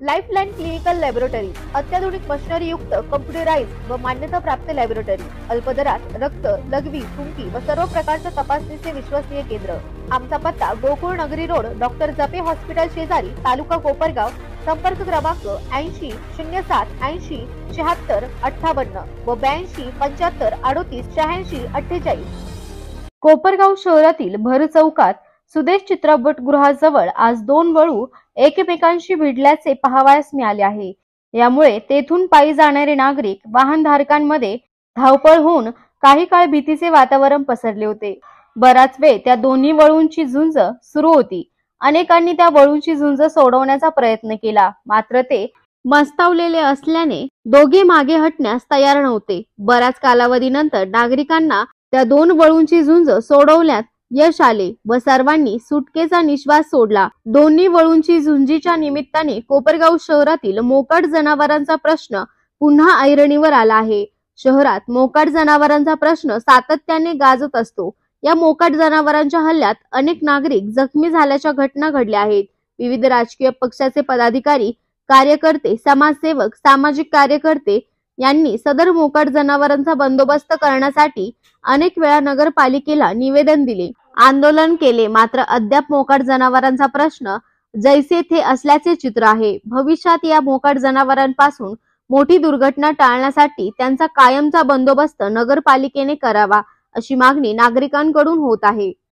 Lifeline clinical laboratory अत्याधुनिक machinery युक्त computerised व मान्यताप्राप्त लॅबोरेटरी, अल्प दरात रक्त, लघवी, थुंकी व सर्व प्रकारच्या तपासणीचे विश्वसनीय केंद्र। आमचा पत्ता गोकुळ नगरी रोड, डॉक्टर जपे हॉस्पिटल शेजारी, तालुका कोपरगाव। संपर्क क्रमांक 80 07 80 76 58 व 82 75 38 86 48। कोपरगाव शहरातील भर चौकात सुदेश चित्रपटगृहाजवळ आज दोन वळू एकमेकांशी भिडल्याचे पाहावयास मिळाले आहे। यामुळे तेथून पायी जाणारे नागरिक वाहनधारकांमध्ये धावपळ होऊन काही काळ भीतीचे वातावरण पसरले होते। बराच वेळ त्या दोन्ही वळूंची झुंज सुरू होती। अनेकांनी त्या वळूंची झुंज सोडवण्याचा प्रयत्न केला, मात्र ते मस्तावलेले असल्याने दोघे मागे हटण्यास तयार नव्हते। बराच कालावधीनंतर नागरिकांना त्या दोन वळूंची झुंज सोडवण्यात यश आले व सर्वांनी सुटकेचा निश्वास सोडला। दोन्ही वळूंची झुंजीच्या निमित्ताने कोपरगाव शहरातील मोकाट जनावरांचा प्रश्न पुन्हा ऐरणीवर आला आहे। शहरात मोकाट जनावरांचा प्रश्न सातत्याने गाजत असतो। या मोकाट जनावरांच्या हल्ल्यात अनेक नागरिक जखमी झाल्याच्या घटना घडल्या आहेत। विविध राजकीय पक्षाचे पदाधिकारी, कार्यकर्ते, समाजसेवक, सामाजिक कार्यकर्ते यांनी सदर मोकाट जनावरांचा बंदोबस्त करण्यासाठी अनेक वेळा नगरपालिकेला निवेदन दिले, आंदोलन केले, मात्र अद्याप मोकाट जनावरांचा प्रश्न जैसे थे असल्याचे चित्र आहे। भविष्यात या मोकाट जनावरांपासून मोठी दुर्घटना टाळण्यासाठी त्यांचा कायमचा बंदोबस्त नगरपालिकेने करावा, अशी मागणी नागरिकांकडून होत आहे।